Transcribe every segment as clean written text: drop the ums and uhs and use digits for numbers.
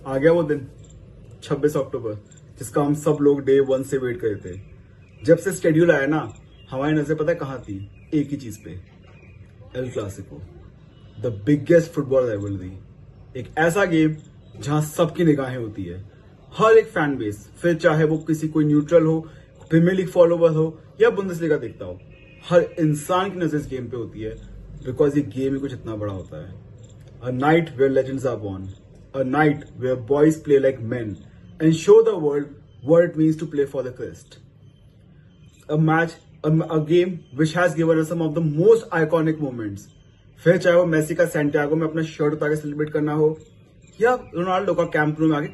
आ गया वो दिन 26 अक्टूबर जिसका हम सब लोग डे 1 से वेट कर रहे थे। जब से शेड्यूल आया ना, हमारी नजर पता है कहाँ थी? एक ही चीज पे, El Clasico, the biggest football rivalry. एक ऐसा गेम जहां सबकी निगाहें होती है, हर एक फैन बेस, फिर चाहे वो किसी कोई न्यूट्रल हो, प्रीमियर लीग फॉलोवर हो या बुंदेसलीगा देखता हो, हर इंसान की नजर इस गेम पे होती है बिकॉज ये गेम ही कुछ इतना बड़ा होता है। A night where legends are born, a night where boys play like men and show the world what it means to play for the crest. A game which has given us some of the most iconic moments. फिर चाहे वो Messi का Santiago में अपना shirt उतार के celebrate करना हो या रोनाल्डो का कैंप न्यू में आके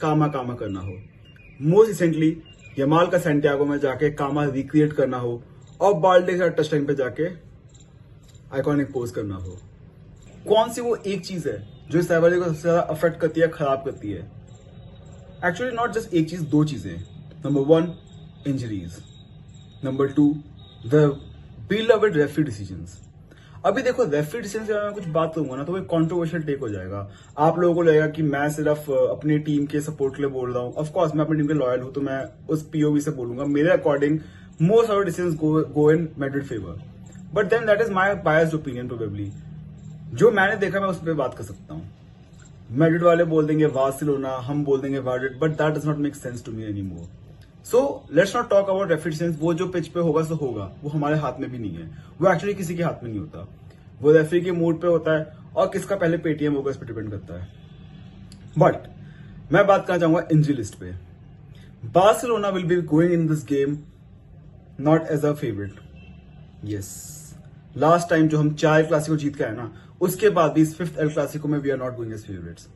कामा कामा करना हो, मोस्ट रिसेंटली यमाल का सैंटियागो में जाके कामा रिक्रिएट करना हो और बाल्डे का टच लाइन पे जाके आइकॉनिक पोज करना हो। कौन सी वो एक चीज है जो इस राइवलरी को सबसे ज्यादा अफेक्ट करती है, खराब करती है? एक्चुअली नॉट जस्ट एक चीज, दो चीजें। Number 1 injuries, number 2 the beloved referee decisions. अभी देखो, रेफरी डिसीजन से मैं कुछ बात करूंगा ना तो वो कंट्रोवर्शियल टेक हो जाएगा। आप लोगों को लगेगा कि मैं सिर्फ अपनी टीम के सपोर्ट के लिए बोल रहा हूँ। ऑफ कोर्स मैं अपनी टीम के लॉयल हूं तो मैं उस पीओवी से बोलूंगा। मेरे according most of decisions go in Madrid favour, but then that is my biased opinion probably. जो मैंने देखा मैं उस पर बात कर सकता हूँ। मैड्रिड वाले बोल देंगे बार्सिलोना, हम बोल देंगे Madrid, but that does not make sense to me anymore. So let's not talk about referee decisions. वो जो पिच पे होगा सो होगा, वो हमारे हाथ में भी नहीं है। वो एक्चुअली किसी के हाथ में नहीं होता, वो रेफरी के मूड पे होता है और किसका पहले पेटीएम होगा इस पर डिपेंड करता है। बट मैं बात करना चाहूंगा इंजरी लिस्ट पे। Barcelona will be going in this game not as a favourite. Yes, last time जो हम 4 क्लासिको जीत के आए ना, उसके बाद भी इस 5th एल क्लासिको में we are not going as favourites.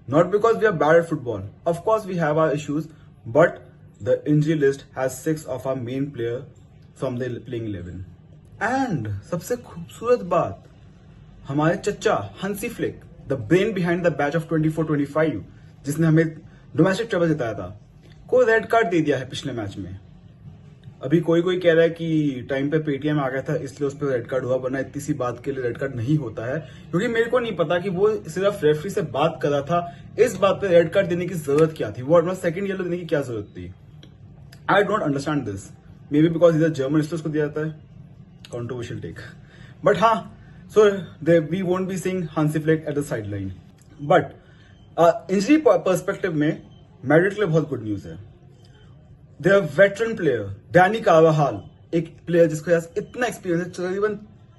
Not because we are bad at football, of course we have our issues, but the injury list has 6 of our main player from the playing 11। And सबसे खूबसूरत बात, हमारे चच्चा Hansi Flick, the brain behind the batch of 24-25, जिसने हमें domestic trouble जिताया था, को रेड कार्ड दे दिया है पिछले मैच में। अभी कोई कह रहा है कि टाइम पे पेटीएम आ गया था इसलिए उस पर रेड कार्ड हुआ, वरना इतनी सी बात के लिए रेड कार्ड नहीं होता है। क्योंकि मेरे को नहीं पता कि वो सिर्फ रेफरी से बात कर रहा था, इस बात पे रेड कार्ड देने की जरूरत क्या थी, वो अपना सेकंड येलो देने की क्या जरूरत थी? I don't understand this. Maybe because इधर जर्मन इसलिए उसको दिया जाता है। कंट्रोवर्शियल टेक, बट हाँ, so we won't be seeing Hansi Flick at the sideline. But injury perspective में मैड्रिड के लिए बहुत गुड न्यूज है। Their veteran player Dani Carvajal, एक प्लेयर जिसके पास इतना एक्सपीरियंस है, तकरीबन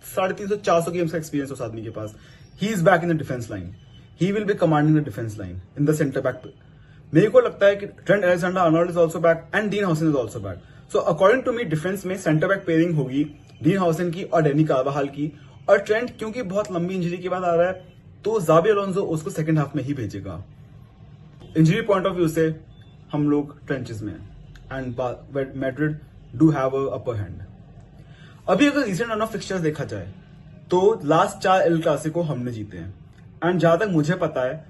350-400 गेम्स का एक्सपीरियंस उस आदमी के पास। He is back in the defence line, he will be commanding the defence line in the centre back. मेरे को लगता है कि Trent Alexander-Arnold is also back and Dean Huijsen is also back. So according to me defence में centre back pairing होगी Dean Huijsen की और Danny कार्वाहाल की। और ट्रेंट क्योंकि बहुत लंबी इंजरी के बाद आ रहा है तो जाबी अलोंसो उसको सेकंड हाफ में ही भेजेगा। इंजरी पॉइंट ऑफ व्यू से हम लोग ट्रेंचेस में हैं and Madrid do have a upper hand. अभी अगर रिसेंट रन ऑफ फिक्सचर्स देखा जाए तो लास्ट 4 एल क्लासिको हमने जीते हैं। एंड जहां तक मुझे पता है,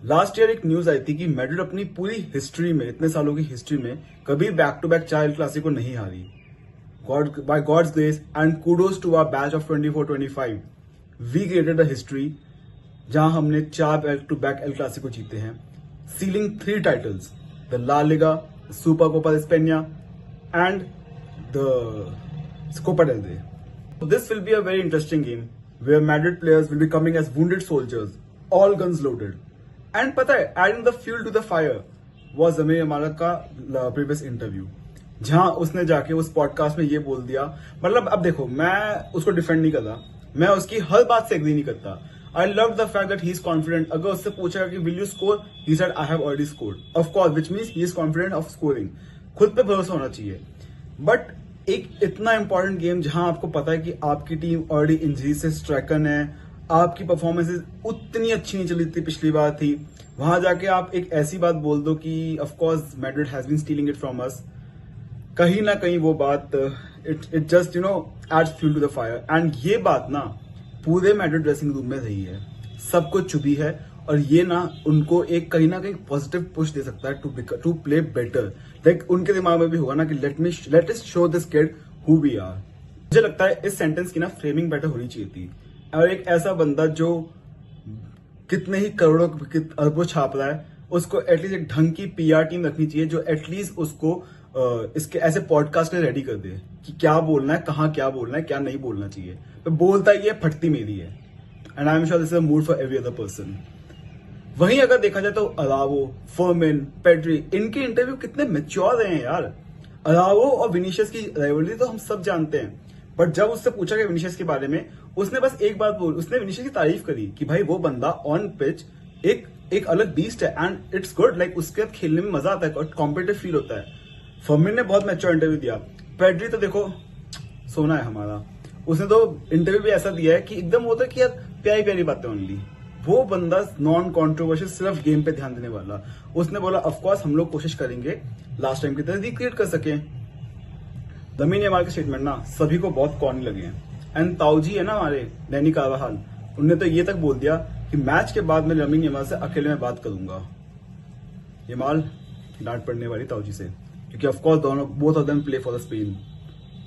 लास्ट ईयर एक न्यूज आई थी कि मैड्रिड अपनी पूरी हिस्ट्री में, इतने सालों की हिस्ट्री में, कभी back to back 4 El Clasico नहीं हारी। By God's grace and kudos to our batch of 24-25, we created a history जहां हमने 4 back to back El Clasico जीते हैं, sealing 3 titles, the La Liga, Super Copa de España and the Copa del Rey. This will be a very interesting game where Madrid players will be coming as wounded soldiers, all guns loaded. And पता है, adding the fuel to the fire was ज़मीर इमारत का previous interview, जहां उसने जाके उस podcast में ये बोल दिया। मतलब अब देखो, मैं उसको डिफेंड नहीं कर रहा, मैं उसकी हर बात से एग्री नहीं करता। I love the fact that he is confident. अगर उससे पूछा कि will you score, he said I have already scored. Of course, which means he is confident of scoring. खुद पे भरोसा होना चाहिए। बट एक इतना इंपॉर्टेंट गेम जहां आपको पता है कि आपकी टीम ऑलरेडी इंजरी से स्ट्राइकन है, आपकी परफॉर्मेंसेज उतनी अच्छी नहीं चली थी पिछली बार थी, वहां जाके आप एक ऐसी बात बोल दो कि of course Madrid has been stealing it from us. कहीं ना कहीं वो बात it just adds fuel to the fire. And ये बात ना पूरे मैड्रिड ड्रेसिंग रूम में रही है, सबको चुभी है, और ये ना उनको एक कहीं ना कहीं पॉजिटिव पुश दे सकता है टू प्ले बेटर। लाइक उनके दिमाग में भी होगा ना कि let us show this kid who we are. मुझे लगता है इस सेंटेंस की ना फ्रेमिंग बेटर होनी चाहिए थी, और एक ऐसा बंदा जो कितने ही करोड़ों अरबों छाप रहा है, उसको एटलीस्ट एक ढंग की पीआर टीम रखनी चाहिए जो एटलीस्ट उसको इसके ऐसे पॉडकास्ट में रेडी कर दे कि क्या बोलना है, कहाँ क्या बोलना है, क्या नहीं बोलना चाहिए। तो बोलता ही है, फटती मेरी है। And I am sure this is a mood for every other person. वहीं अगर देखा जाए तो अरावो, फर्मिन, पेड्री, इनके इंटरव्यू कितने मैच्योर रहे हैं यार। अरावो और विनीशियस की राइवलरी तो हम सब जानते हैं, बट जब उससे पूछा गया विनीशियस के बारे में, उसने बस एक बात बोली, उसने विनीशियस की तारीफ करी कि भाई वो बंदा ऑन पिच एक अलग बीस्ट है एंड इट्स गुड, लाइक उसके साथ खेलने में मजा आता है और कॉम्पिटिटिव फील होता है। फर्मिन ने बहुत मैच्योर इंटरव्यू दिया। पेड्री तो देखो सोना है हमारा, उसने तो इंटरव्यू भी ऐसा दिया है कि एकदम होता है कि यार प्यारी प्यारी बातें ओनली। वो बंदा नॉन कॉन्ट्रोवर्शियल, सिर्फ गेम पे ध्यान देने वाला। उसने बोला ऑफकोर्स हम लोग कोशिश करेंगे लास्ट टाइम की तरह रिक्रिएट कर सके। लमीन यमाल के स्टेटमेंट ना सभी को बहुत कॉर्नी लगे हैं। एंड ताऊजी है ना हमारे डैनी कार्वाहाल, उनने तो ये तक बोल दिया कि मैच के बाद मैं लमीन यमाल से अकेले में बात करूंगा। यमाल डांट पड़ने वाली ताऊजी से, क्योंकि ऑफकोर्स दोनों both of them play for the Spain.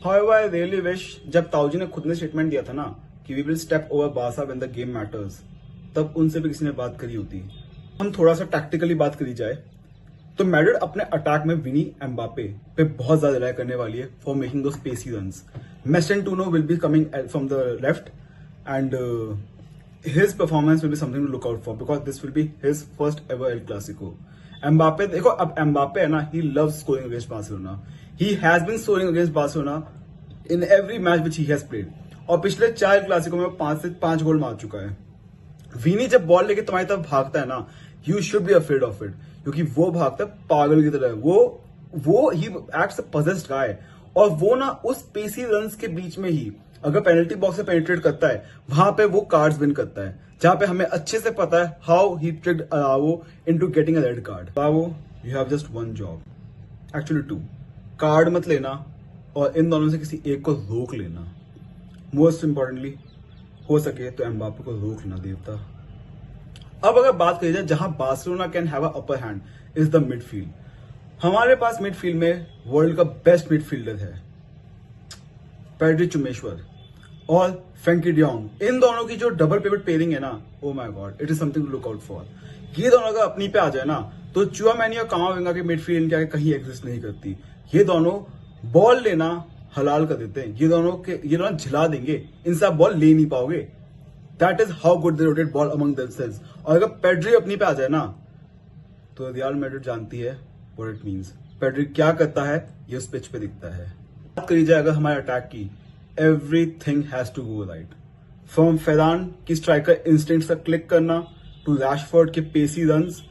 However I really wish, जब ताऊजी ने खुद ने स्टेटमेंट दिया था ना कि we will step over Barca when the game matters, तब उनसे भी किसी ने बात करी होती। हम थोड़ा सा टैक्टिकली बात करी जाए तो मैड्रिड अपने अटैक में विनी एम्बापे पे बहुत ज्यादा रिलाय करने वाली है for making those spacey runs. Mason टूनो will be coming from the left and his performance will be something to look out for because this will be his first ever El Clasico. Mbappe, देखो अब Mbappe है ना, he loves scoring against Barcelona. He has been scoring against Barcelona in every match which he has played. और पिछले 4 Clasico में 5 से 5 गोल मार चुका है। विनी जब बॉल लेके तुम्हारी तरफ भागता है ना, you should be afraid of it, क्योंकि वो भागता है पागल की तरह। वो he acts a possessed guy, और वो ना उस पेसी रन्स के बीच में ही अगर पेनल्टी बॉक्स से पेनिट्रेट करता है, वहां पे वो कार्ड्स विन करता है, जहां पे हमें अच्छे से पता है how he tricked Araujo into getting a red card. Araujo, you have just one job, actually 2, card मत लेना और इन दोनों से किसी एक को रोक लेना। मोस्ट इंपॉर्टेंटली हो सके तो एम्बापे को रोक लेना देवता। अब अगर बात करी जाए जहां Barcelona can have a upper hand is the midfield. हमारे पास मिडफील्ड में वर्ल्ड का बेस्ट मिडफील्डर है पेड्री चुमेश्वर और फ्रैंकी डियोंग। इन दोनों की जो डबल पिवट पेयरिंग है ना, oh my God, it is something to look out for. ये दोनों अगर अपनी पे आ जाए ना तो चुआमेनी और कामाविंगा की मिडफील्ड इनके आगे कहीं एग्जिस्ट नहीं करती। ये दोनों बॉल लेना हलाल कर देते हैं, ये दोनों झिला देंगे, इनसे आप बॉल ले नहीं पाओगे। That is how good they rotate ball among themselves. और अगर पेड्री अपनी पे आ जाए ना तो रियल मैड्रिड जानती है व्हाट इट मींस। पेड्री क्या करता है ये उस पिच पे दिखता है। बात करी जाए अगर हमारे अटैक की, everything has to go right. From Ferran की स्ट्राइकर इंस्टिंक्ट से क्लिक करना, टू रैशफोर्ड के पेसी रन्स,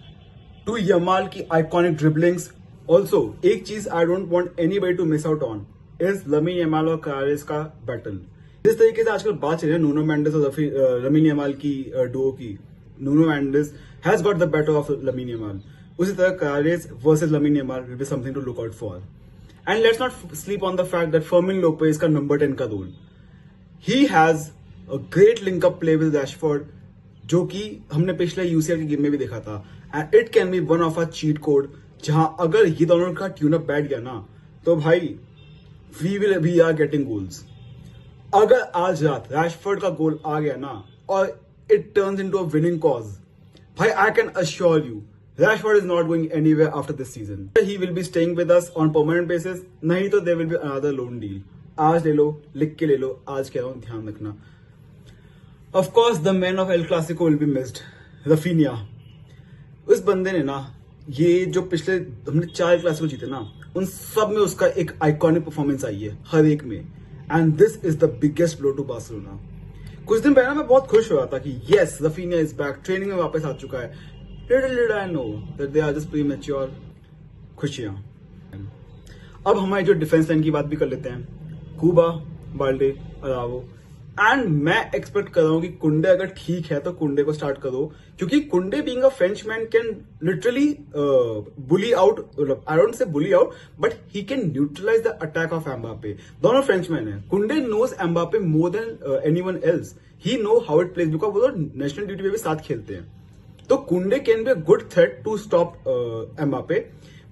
टू यमाल की आइकॉनिक ड्रिबलिंग्स। ऑल्सो एक चीज I don't want anybody to miss out on is Lamine Yamal और कारेस का बैटल। जिस तरीके से आजकल बात चल रही है नूनो मेंडेस और लमीन यमाल की डुओ की, Nuno Mendes has got the better of Lamine Yamal, उसी तरह Carreras versus Lamine Yamal will be something to look out for. And let's not sleep on the fact that Fermin Lopez का number 10 का role, he has a great link up play with Rashford, जो कि हमने पिछले UCL के game में भी देखा था, and it can be one of our cheat code, जहां अगर ये दोनों का ट्यून अप बैठ गया ना तो भाई we are getting goals। अगर आज रात Rashford का गोल आ गया ना और it turns into a winning cause, भाई I can assure you Rashford is not going anywhere after this season. He will be staying with us on permanent basis. नहीं तो there will be another loan deal. आज ले लो, लिख के ले लो, आज कह रहा हूं ध्यान रखना। Of course, the man of El Clasico will be missed. Rafinha. उस बंदे ने ना ये जो पिछले हमने 4 क्लासिको जीते ना, उन सब में उसका एक आइकॉनिक परफॉर्मेंस आई है हर एक में, and this is the biggest blow to Barcelona. कुछ दिन पहले मैं बहुत खुश हो रहा था कि yes Raphinha is back, training में वापस आ चुका है। Little did I know that they are just premature खुशियां। अब हमारी जो डिफेंस लाइन की बात भी कर लेते हैं, कुबा, बाल्डे, अरावो, एंड मैं एक्सपेक्ट कर रहा हूं कि कुंडे अगर ठीक है तो कुंडे को स्टार्ट करो, क्योंकि Kounde being a French man can literally bully out, I don't say bully out, but he can neutralise the attack of Mbappe. दोनों फ्रेंच मैन है, Kounde knows Mbappe more than anyone else, he know how it plays, because वो national duty पे भी साथ खेलते हैं। तो Kounde can be a good threat to stop Mbappe,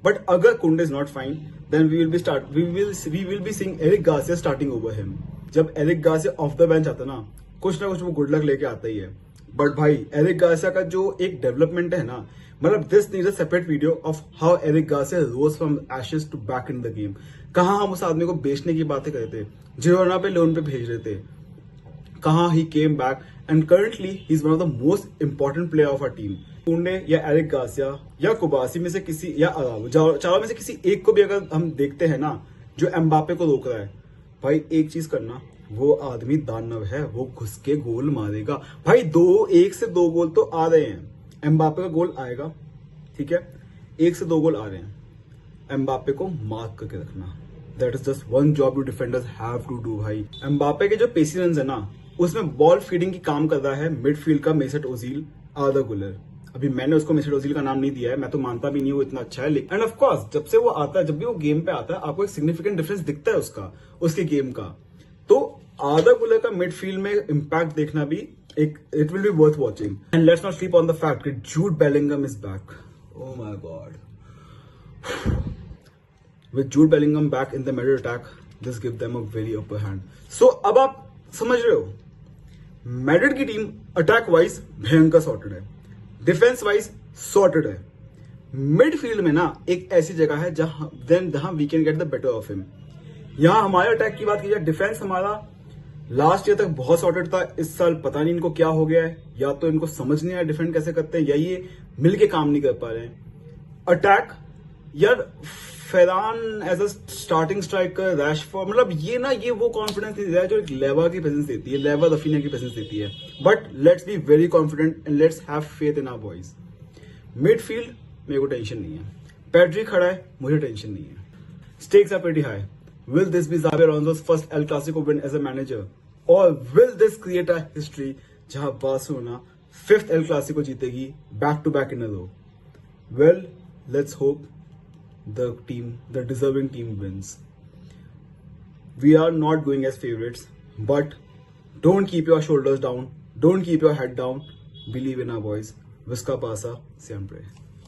but अगर Kounde is not fine then we will be seeing Eric Garcia starting over him. जब Eric Garcia off the bench आता ना कुछ वो गुड लक लेके आता ही है। But भाई एरिक गार्सिया का जो एक डेवलपमेंट है ना, मतलब this needs a separate video of how Eric Garcia rose from ashes to back in the game. कहाँ हम उस आदमी को बेचने की बातें कर रहे थे, जिरोना पे लोन पे भेज रहे थे, कहाँ he came back and currently he is one of the most important player of our team. पुणे या एरिक गार्सिया या कुबासी में से किसी या चारों में से किसी एक को भी अगर हम देखते हैं ना जो एम्बापे को रोक रहा है, भाई एक चीज करना, वो आदमी दानव है, वो घुस के गोल मारेगा भाई। 1 से 2 गोल तो आ रहे हैं, एम्बापे का गोल आएगा, ठीक है, 1 से 2 गोल आ रहे हैं, एम्बापे को मार्क करके रखना। That is just one job you defenders have to do भाई। एम्बापे के जो पेसी रन है ना, उसमें बॉल फीडिंग की काम कर रहा है मिडफील्ड का मेसट ओजील, आर्दा गुलर। अभी मैंने उसको मेसट ओजील का नाम नहीं दिया है, मैं तो मानता भी नहीं वो इतना अच्छा है, लेकिन एंड ऑफ कोर्स जब से वो आता है, जब भी वो गेम पे आता है, आपको एक सिग्निफिकेंट डिफरेंस दिखता है उसका, उसके गेम का। तो आर्दा गुलर का मिडफील्ड में इंपैक्ट देखना भी एक it will be worth watching. And let's not sleep on the fact that Jude Bellingham is back. Oh my God, with Jude Bellingham back in the middle attack, this give them a very upper hand. So अब आप समझ रहे हो, Madrid की team attack wise भयंकर sorted है, defence wise sorted है, midfield में ना एक ऐसी जगह है जहां we can get the better of him. यहां हमारे अटैक की बात की जाए, डिफेंस हमारा लास्ट ईयर तक बहुत सॉर्टेड था, इस साल पता नहीं इनको क्या हो गया है, या तो इनको समझ नहीं आया डिफेंड कैसे करते हैं, या ये मिलके काम नहीं कर पा रहे हैं। अटैक यार, Ferran as a starting striker, Rashford, मतलब ये वो कॉन्फिडेंस नहीं देता है जो एक लेवा की प्रेजेंस देती है, लेवा रफीना की प्रेजेंस देती है। But let's be very confident and let's have faith in our boys. Midfield मेरे को टेंशन नहीं है, पेड्री खड़ा है, मुझे टेंशन नहीं है। Stakes are pretty high. Will this be Xabi Alonso's first El Clasico win as a manager, और will this create a history जहां बार्सिलोना 5th एल क्लासिको जीतेगी back to back in a row? Well, let's hope the deserving team wins. We are not going as favorites, but don't keep your shoulders down, don't keep your head down, believe in our boys. Visca Barca, siempre.